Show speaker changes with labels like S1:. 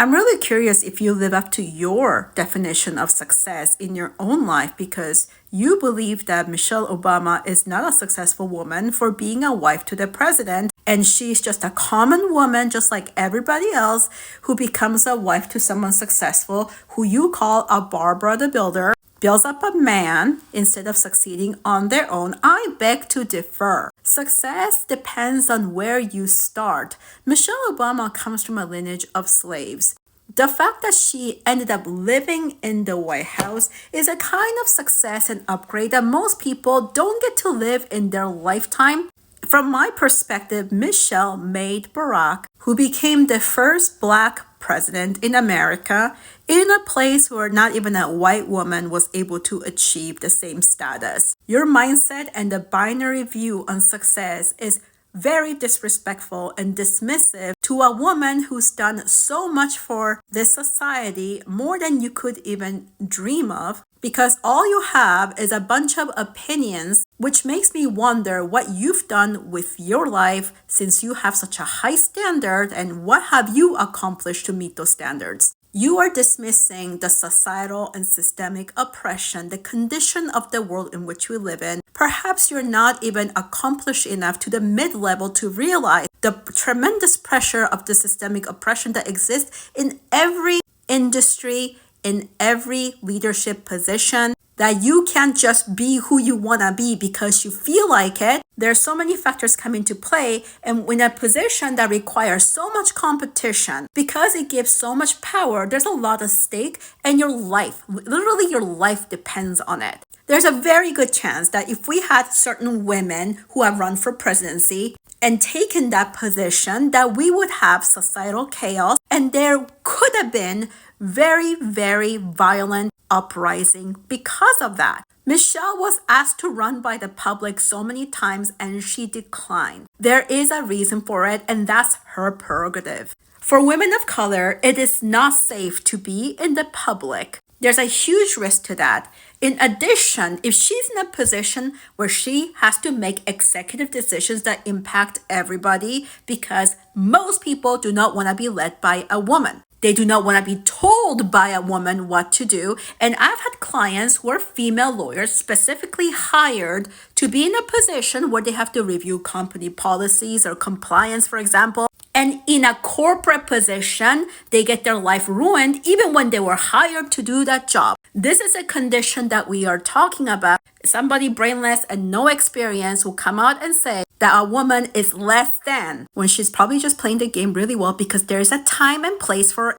S1: I'm really curious if you live up to your definition of success in your own life because you believe that Michelle Obama is not a successful woman for being a wife to the president, and she's just a common woman, just like everybody else, who becomes a wife to someone successful who you call a Barbara the Builder, builds up a man instead of succeeding on their own. I beg to differ. Success depends on where you start. Michelle Obama comes from a lineage of slaves. The fact that she ended up living in the White House is a kind of success and upgrade that most people don't get to live in their lifetime. From my perspective, Michelle made Barack, who became the first Black president in America, in a place where not even a white woman was able to achieve the same status. Your mindset and the binary view on success is very disrespectful and dismissive to a woman who's done so much for this society, more than you could even dream of, because all you have is a bunch of opinions, which makes me wonder what you've done with your life since you have such a high standard, and what have you accomplished to meet those standards. You are dismissing the societal and systemic oppression, the condition of the world in which we live in. Perhaps you're not even accomplished enough to the mid-level to realize the tremendous pressure of the systemic oppression that exists in every industry, in every leadership position, that you can't just be who you want to be because you feel like it. There's so many factors come into play, and in a position that requires so much competition, because it gives so much power, there's a lot at stake, and your life, literally your life, depends on it. There's a very good chance that if we had certain women who have run for presidency and taken that position, that we would have societal chaos, and there could have been very, very violent uprising because of that. Michelle was asked to run by the public so many times and she declined. There is a reason for it, and that's her prerogative. For women of color, it is not safe to be in the public. There's a huge risk to that. In addition, if she's in a position where she has to make executive decisions that impact everybody, because most people do not want to be led by a woman. They do not want to be told by a woman what to do. And I've had clients who are female lawyers specifically hired to be in a position where they have to review company policies or compliance, for example. And in a corporate position, they get their life ruined even when they were hired to do that job. This is a condition that we are talking about. Somebody brainless and no experience will come out and say that a woman is less than, when she's probably just playing the game really well, because there's a time and place for